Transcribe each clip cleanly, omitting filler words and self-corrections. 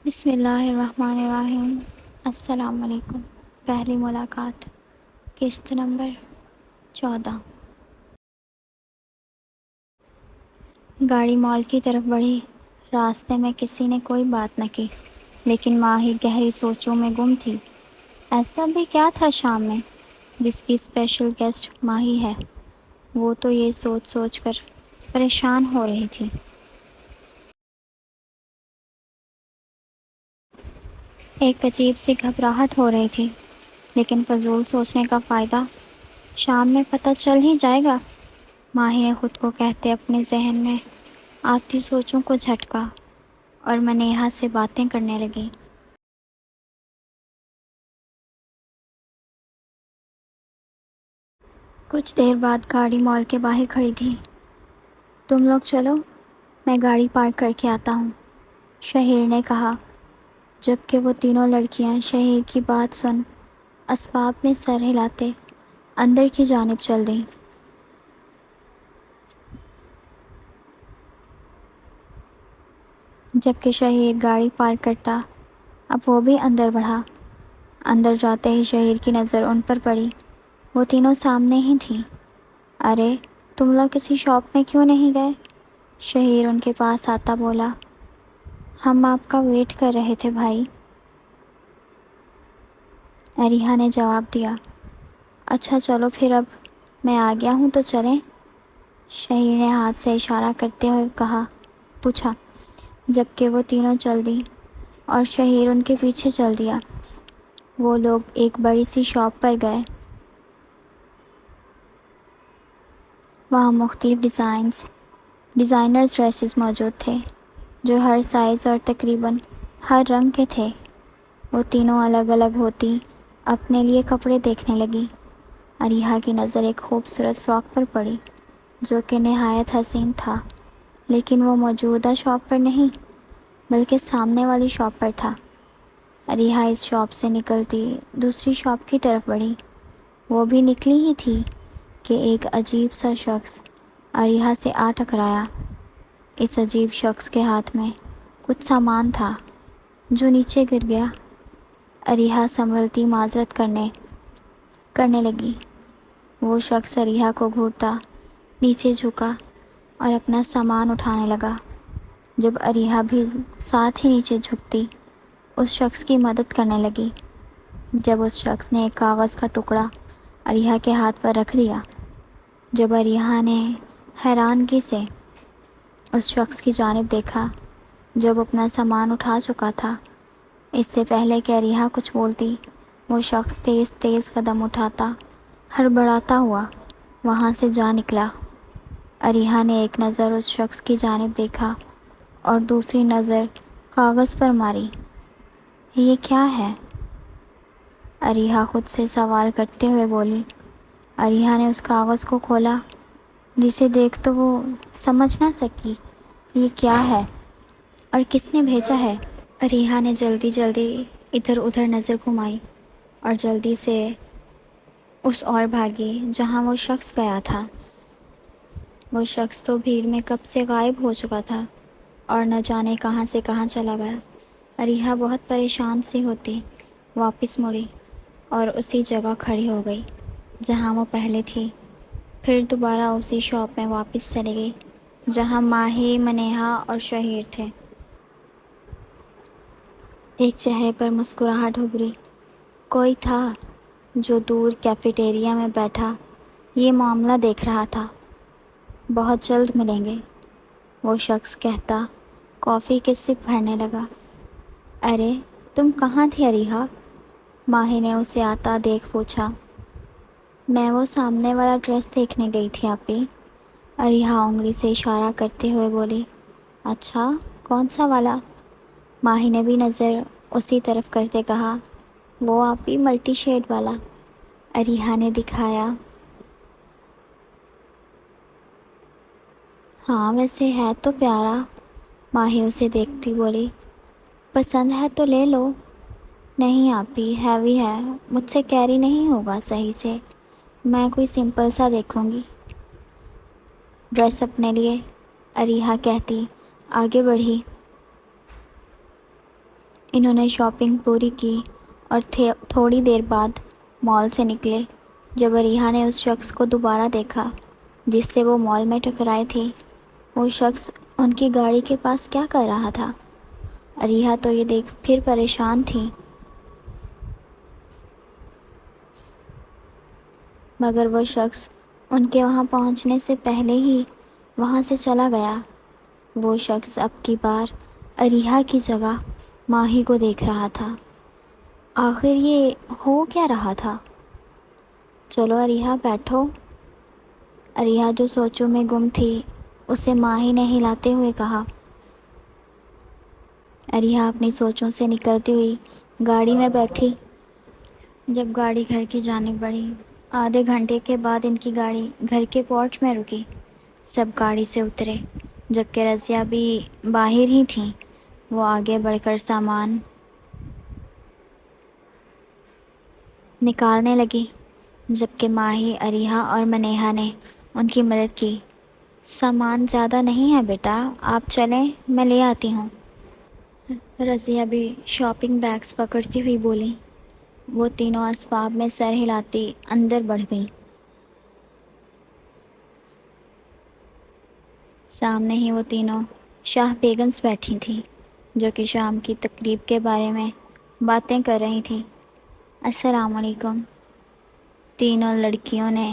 بسم اللہ الرحمن الرحیم۔ السلام علیکم۔ پہلی ملاقات، قسط نمبر 14۔ گاڑی مال کی طرف بڑھی۔ راستے میں کسی نے کوئی بات نہ کی، لیکن ماہی گہری سوچوں میں گم تھی۔ ایسا بھی کیا تھا شام میں جس کی اسپیشل گیسٹ ماہی ہے؟ وہ تو یہ سوچ سوچ کر پریشان ہو رہی تھی۔ ایک عجیب سی گھبراہٹ ہو رہی تھی، لیکن فضول سوچنے کا فائدہ، شام میں پتہ چل ہی جائے گا۔ ماہی نے خود کو کہتے اپنے ذہن میں آتی سوچوں کو جھٹکا اور منیہا سے باتیں کرنے لگی۔ کچھ دیر بعد گاڑی مال کے باہر کھڑی تھی۔ تم لوگ چلو، میں گاڑی پارک کر کے آتا ہوں، شہیر نے کہا، جبکہ وہ تینوں لڑکیاں شہیر کی بات سن اسباب میں سر ہلاتے اندر کی جانب چل دیں۔ جبکہ شہیر گاڑی پارک کرتا، اب وہ بھی اندر بڑھا۔ اندر جاتے ہی شہیر کی نظر ان پر پڑی۔ وہ تینوں سامنے ہی تھیں۔ ارے، تم لوگ کسی شاپ میں کیوں نہیں گئے؟ شہیر ان کے پاس آتا بولا۔ ہم آپ کا ویٹ کر رہے تھے بھائی، اریحا نے جواب دیا۔ اچھا چلو پھر، اب میں آ گیا ہوں تو چلیں؟ شہیر نے ہاتھ سے اشارہ کرتے ہوئے پوچھا، جبکہ وہ تینوں چل دیں اور شہیر ان کے پیچھے چل دیا۔ وہ لوگ ایک بڑی سی شاپ پر گئے۔ وہاں مختلف ڈیزائنرز ڈریسز موجود تھے، جو ہر سائز اور تقریباً ہر رنگ کے تھے۔ وہ تینوں الگ الگ ہوتی اپنے لیے کپڑے دیکھنے لگی۔ اریحا کی نظر ایک خوبصورت فراک پر پڑی، جو کہ نہایت حسین تھا، لیکن وہ موجودہ شاپ پر نہیں، بلکہ سامنے والی شاپ پر تھا۔ اریحا اس شاپ سے نکلتی دوسری شاپ کی طرف بڑھی۔ وہ بھی نکلی ہی تھی کہ ایک عجیب سا شخص اریحا سے آ ٹکرایا۔ اس عجیب شخص کے ہاتھ میں کچھ سامان تھا، جو نیچے گر گیا۔ اریحا سنبھلتی معذرت کرنے لگی۔ وہ شخص اریحا کو گھورتا نیچے جھکا اور اپنا سامان اٹھانے لگا۔ جب اریحا بھی ساتھ ہی نیچے جھکتی، اس شخص کی مدد کرنے لگی۔ جب اس شخص نے ایک کاغذ کا ٹکڑا اریحا کے ہاتھ پر رکھ دیا، جب اریحا نے حیرانگی سے اس شخص کی جانب دیکھا جو اپنا سامان اٹھا چکا تھا، اس سے پہلے کہ اریحا کچھ بولتی، وہ شخص تیز تیز قدم اٹھاتا ہڑبڑاتا ہوا وہاں سے جا نکلا۔ اریحا نے ایک نظر اس شخص کی جانب دیکھا اور دوسری نظر کاغذ پر ماری۔ یہ کیا ہے؟ اریحا خود سے سوال کرتے ہوئے بولی۔ اریحا نے اس کاغذ کو کھولا، جسے دیکھ تو وہ سمجھ نہ سکی یہ کیا ہے اور کس نے بھیجا ہے۔ اریحا نے جلدی ادھر ادھر نظر گھمائی اور جلدی سے اس اور بھاگی جہاں وہ شخص گیا تھا۔ وہ شخص تو بھیڑ میں کب سے غائب ہو چکا تھا اور نہ جانے کہاں سے کہاں چلا گیا۔ اریحا بہت پریشان سی ہوتی واپس مڑی اور اسی جگہ کھڑی ہو گئی جہاں وہ پہلے تھی۔ پھر دوبارہ اسی شاپ میں واپس چلی گئی جہاں ماہی، منیہا اور شہیر تھے۔ ایک چہرے پر مسکراہٹ ابھری۔ کوئی تھا جو دور کیفیٹیریا میں بیٹھا یہ معاملہ دیکھ رہا تھا۔ بہت جلد ملیں گے، وہ شخص کہتا کافی کے سپ بھرنے لگا۔ ارے، تم کہاں تھی اریحا؟ ماہی نے اسے آتا دیکھ پوچھا۔ میں وہ سامنے والا ڈریس دیکھنے گئی تھی آپی، اریحا انگلی سے اشارہ کرتے ہوئے بولی۔ اچھا، کون سا والا؟ ماہی نے بھی نظر اسی طرف کرتے کہا۔ وہ آپی ملٹی شیڈ والا، اریحا نے دکھایا۔ ہاں ویسے ہے تو پیارا، ماہی اسے دیکھتی بولی۔ پسند ہے تو لے لو۔ نہیں آپی، ہیوی ہے، مجھ سے کیری نہیں ہوگا صحیح سے، میں کوئی سمپل سا دیکھوں گی ڈریس اپنے لیے، اریحا کہتی آگے بڑھی۔ انہوں نے شاپنگ پوری کی اور تھوڑی دیر بعد مال سے نکلے جب اریحا نے اس شخص کو دوبارہ دیکھا جس سے وہ مال میں ٹکرائی تھی۔ وہ شخص ان کی گاڑی کے پاس کیا کر رہا تھا؟ اریحا تو یہ دیکھ پھر پریشان تھی، مگر وہ شخص ان کے وہاں پہنچنے سے پہلے ہی وہاں سے چلا گیا۔ وہ شخص اب کی بار اریحا کی جگہ ماہی کو دیکھ رہا تھا۔ آخر یہ ہو کیا رہا تھا؟ چلو اریحا بیٹھو۔ اریحا جو سوچوں میں گم تھی اسے ماہی نے ہلاتے ہوئے کہا۔ اریحا اپنی سوچوں سے نکلتی ہوئی گاڑی میں بیٹھی۔ جب گاڑی گھر کی جانب بڑھی، آدھے گھنٹے کے بعد ان کی گاڑی گھر کے پورچ میں رکی۔ سب گاڑی سے اترے، جبکہ رضیہ بھی باہر ہی تھیں۔ وہ آگے بڑھ کر سامان نکالنے لگی، جبکہ ماہی، اریحا اور منیہا نے ان کی مدد کی۔ سامان زیادہ نہیں ہے بیٹا، آپ چلیں، میں لے آتی ہوں۔ رضیہ بھی شاپنگ بیگز پکڑتی ہوئی بولی۔ وہ تینوں اسباب میں سر ہلاتی اندر بڑھ گئیں۔ سامنے ہی وہ تینوں شاہ بیگمز بیٹھی تھیں، جو کہ شام کی تقریب کے بارے میں باتیں کر رہی تھیں۔ السلام علیکم۔ تینوں لڑکیوں نے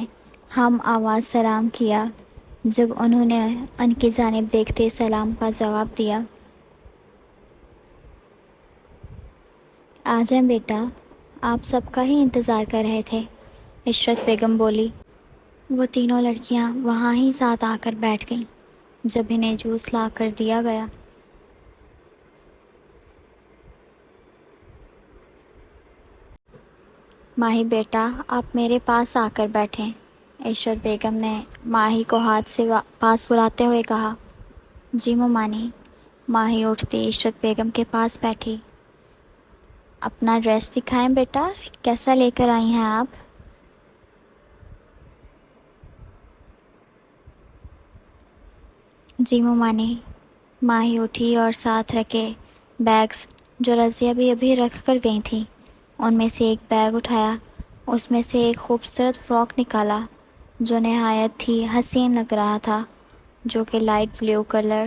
ہم آواز سلام کیا۔ جب انہوں نے ان کی جانب دیکھتے سلام کا جواب دیا۔ آ جائیں بیٹا، آپ سب کا ہی انتظار کر رہے تھے، عشرت بیگم بولی۔ وہ تینوں لڑکیاں وہاں ہی ساتھ آ کر بیٹھ گئیں۔ جب انہیں جوس لا کر دیا گیا، ماہی بیٹا آپ میرے پاس آ کر بیٹھیں، عشرت بیگم نے ماہی کو ہاتھ سے پاس بلاتے ہوئے کہا۔ جی ممانی۔ ماہی اٹھتی عشرت بیگم کے پاس بیٹھی۔ اپنا ڈریس دکھائیں بیٹا، کیسا لے کر آئی ہیں آپ؟ جی ممانی۔ ماہی اٹھی اور ساتھ رکھے بیگز جو رضیہ بھی ابھی رکھ کر گئی تھیں ان میں سے ایک بیگ اٹھایا۔ اس میں سے ایک خوبصورت فراک نکالا جو نہایت ہی حسین لگ رہا تھا، جو کہ لائٹ بلیو کلر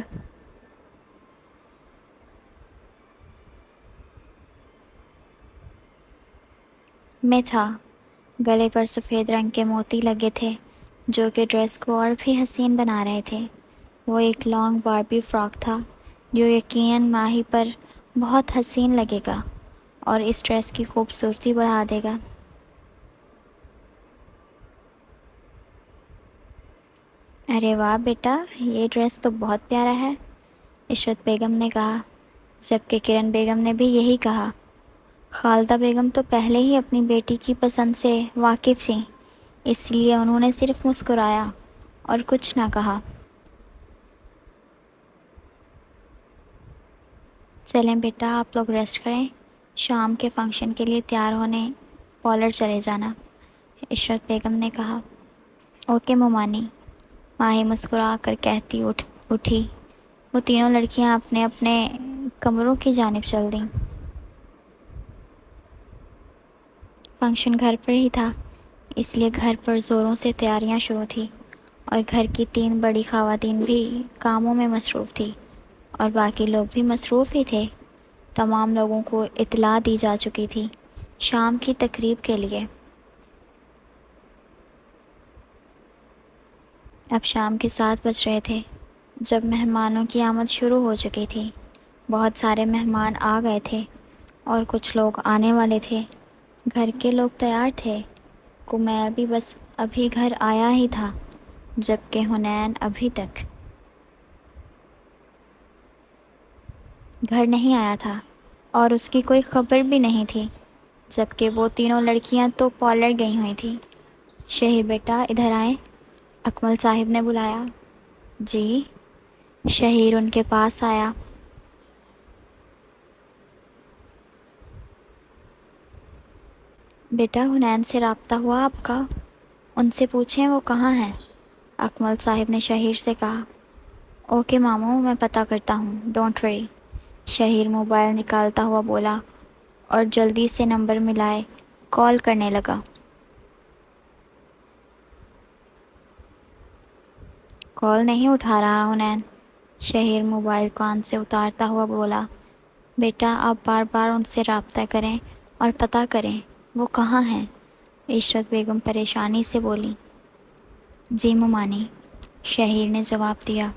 میں تھا۔ گلے پر سفید رنگ کے موتی لگے تھے جو کہ ڈریس کو اور بھی حسین بنا رہے تھے۔ وہ ایک لانگ باربی فراک تھا جو یقیناً ماہی پر بہت حسین لگے گا اور اس ڈریس کی خوبصورتی بڑھا دے گا۔ ارے واہ بیٹا، یہ ڈریس تو بہت پیارا ہے، عشرت بیگم نے کہا، جبکہ کرن بیگم نے بھی یہی کہا۔ خالدہ بیگم تو پہلے ہی اپنی بیٹی کی پسند سے واقف تھیں، اس لیے انہوں نے صرف مسکرایا اور کچھ نہ کہا۔ چلیں بیٹا آپ لوگ ریسٹ کریں، شام کے فنکشن کے لیے تیار ہونے پارلر چلے جانا، عشرت بیگم نے کہا۔ اوکے ممانی، ماہی مسکرا کر کہتی اٹھی۔ وہ تینوں لڑکیاں اپنے اپنے کمروں کی جانب چل دیں۔ فنکشن گھر پر ہی تھا، اس لیے گھر پر زوروں سے تیاریاں شروع تھیں اور گھر کی 3 بڑی خواتین بھی کاموں میں مصروف تھیں اور باقی لوگ بھی مصروف ہی تھے۔ تمام لوگوں کو اطلاع دی جا چکی تھی شام کی تقریب کے لیے۔ اب شام کے 7 بج رہے تھے جب مہمانوں کی آمد شروع ہو چکی تھی۔ بہت سارے مہمان آ گئے تھے اور کچھ لوگ آنے والے تھے۔ گھر کے لوگ تیار تھے۔ کمیر بھی بس ابھی گھر آیا ہی تھا، جبکہ حنین ابھی تک گھر نہیں آیا تھا اور اس کی کوئی خبر بھی نہیں تھی، جبکہ وہ تینوں لڑکیاں تو پارلر گئی ہوئی تھیں۔ شہیر بیٹا ادھر آئیں، اکمل صاحب نے بلایا۔ جی۔ شہیر ان کے پاس آیا۔ بیٹا حنین سے رابطہ ہوا آپ کا؟ ان سے پوچھیں وہ کہاں ہیں، اکمل صاحب نے شہیر سے کہا۔ اوکے ماموں، میں پتہ کرتا ہوں، ڈونٹ وری، شہیر موبائل نکالتا ہوا بولا اور جلدی سے نمبر ملائے کال کرنے لگا۔ کال نہیں اٹھا رہا حنین، شہیر موبائل کان سے اتارتا ہوا بولا۔ بیٹا آپ بار بار ان سے رابطہ کریں اور پتہ کریں وہ کہاں ہیں، عشرت بیگم پریشانی سے بولی۔ جی ممانی، شہیر نے جواب دیا۔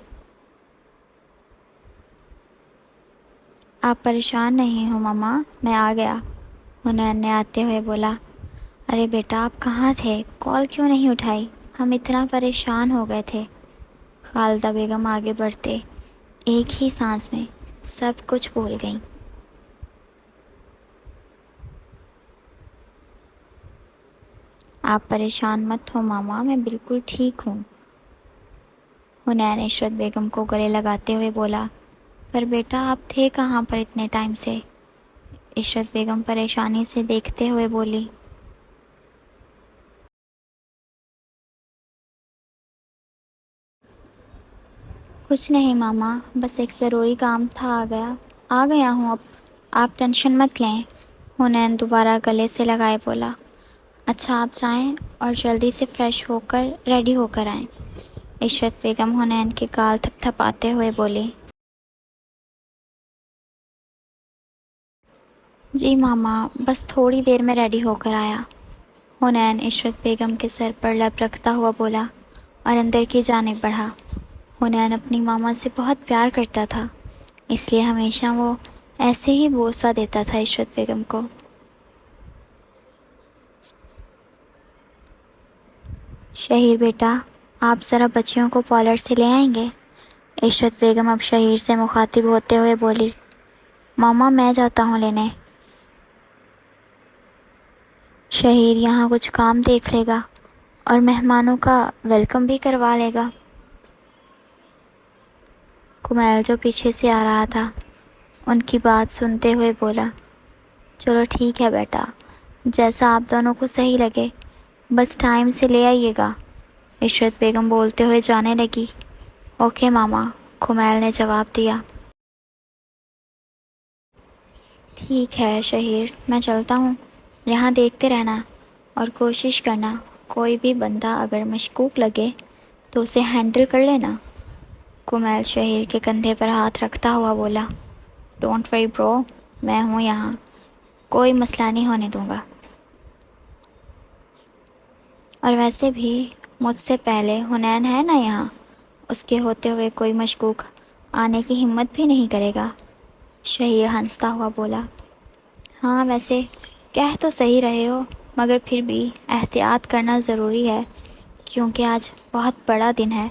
آپ پریشان نہیں ہو ماما، میں آ گیا، حنین نے آتے ہوئے بولا۔ ارے بیٹا آپ کہاں تھے، کال کیوں نہیں اٹھائی، ہم اتنا پریشان ہو گئے تھے۔ خالدہ بیگم آگے بڑھتے ایک ہی سانس میں سب کچھ بھول گئیں۔ آپ پریشان مت ہو ماما، میں بالکل ٹھیک ہوں، حنین عشرت بیگم کو گلے لگاتے ہوئے بولا۔ پر بیٹا آپ تھے کہاں پر اتنے ٹائم سے، عشرت بیگم پریشانی سے دیکھتے ہوئے بولی۔ کچھ نہیں ماما، بس ایک ضروری کام تھا، آ گیا ہوں اب، آپ ٹینشن مت لیں، حنین دوبارہ گلے سے لگائے بولا۔ اچھا آپ جائیں اور جلدی سے فریش ہو کر ریڈی ہو کر آئیں، عشرت بیگم حنین کے گال تھپ تھپاتے ہوئے بولی۔ جی ماما، بس تھوڑی دیر میں ریڈی ہو کر آیا، حنین عشرت بیگم کے سر پر لب رکھتا ہوا بولا اور اندر کی جانب بڑھا۔ حنین اپنی ماما سے بہت پیار کرتا تھا، اس لیے ہمیشہ وہ ایسے ہی بوسہ دیتا تھا عشرت بیگم کو۔ شہیر بیٹا آپ ذرا بچیوں کو پارلر سے لے آئیں گے، عشرت بیگم اب شہیر سے مخاطب ہوتے ہوئے بولی۔ ماما میں جاتا ہوں لینے، شہیر یہاں کچھ کام دیکھ لے گا اور مہمانوں کا ویلکم بھی کروا لے گا۔ کمیل جو پیچھے سے آ رہا تھا ان کی بات سنتے ہوئے بولا۔ چلو ٹھیک ہے بیٹا، جیسا آپ دونوں کو صحیح لگے، بس ٹائم سے لے آئیے گا، عشرت بیگم بولتے ہوئے جانے لگی۔ اوکے ماما، کمیل نے جواب دیا۔ ٹھیک ہے شہیر، میں چلتا ہوں، یہاں دیکھتے رہنا اور کوشش کرنا کوئی بھی بندہ اگر مشکوک لگے تو اسے ہینڈل کر لینا، کمیل شہیر کے کندھے پر ہاتھ رکھتا ہوا بولا۔ ڈونٹ وری برو، میں ہوں یہاں، کوئی مسئلہ نہیں ہونے دوں گا، اور ویسے بھی مجھ سے پہلے حنین ہے نا یہاں، اس کے ہوتے ہوئے کوئی مشکوک آنے کی ہمت بھی نہیں کرے گا، شہیر ہنستا ہوا بولا۔ ہاں ویسے کہہ تو صحیح رہے ہو، مگر پھر بھی احتیاط کرنا ضروری ہے کیونکہ آج بہت بڑا دن ہے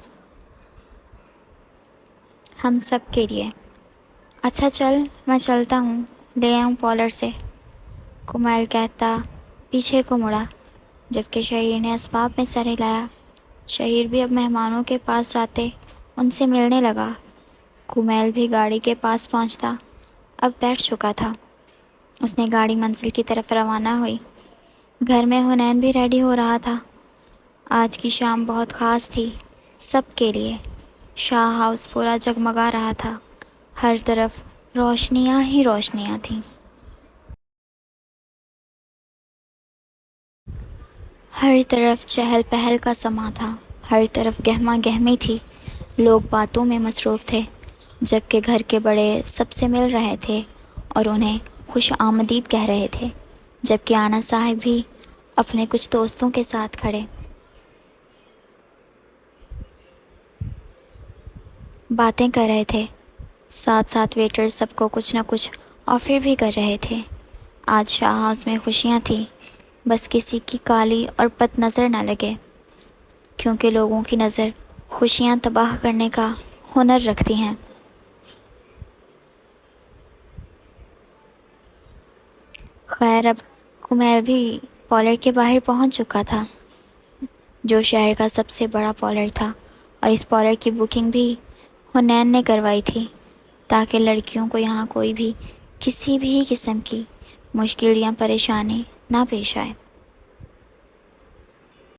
ہم سب کے لیے۔ اچھا چل میں چلتا ہوں، لے آؤں پارلر سے، کمیل کہتا پیچھے کو مڑا، جبکہ شہیر نے اسباب میں سر ہلایا۔ شہیر بھی اب مہمانوں کے پاس جاتے ان سے ملنے لگا، کمیل بھی گاڑی کے پاس پہنچتا، اب بیٹھ چکا تھا، اس نے گاڑی منزل کی طرف روانہ ہوئی۔ گھر میں حنین بھی ریڈی ہو رہا تھا، آج کی شام بہت خاص تھی سب کے لیے، شاہ ہاؤس پورا جگمگا رہا تھا، ہر طرف روشنیاں ہی روشنیاں تھیں، ہر طرف چہل پہل کا سما تھا، ہر طرف گہما گہمی تھی، لوگ باتوں میں مصروف تھے، جبکہ گھر کے بڑے سب سے مل رہے تھے اور انہیں خوش آمدید کہہ رہے تھے، جبکہ آنا صاحب بھی اپنے کچھ دوستوں کے ساتھ کھڑے باتیں کر رہے تھے، ساتھ ساتھ ویٹر سب کو کچھ نہ کچھ آفر بھی کر رہے تھے۔ آج شاہ ہاؤس میں خوشیاں تھیں، بس کسی کی کالی اور بد نظر نہ لگے، کیونکہ لوگوں کی نظر خوشیاں تباہ کرنے کا ہنر رکھتی ہیں۔ خیر اب کمیل بھی پارلر کے باہر پہنچ چکا تھا، جو شہر کا سب سے بڑا پارلر تھا، اور اس پارلر کی بکنگ بھی حنین نے کروائی تھی تاکہ لڑکیوں کو یہاں کوئی بھی کسی بھی قسم کی مشکل یا پریشانی نہ پیش آئے۔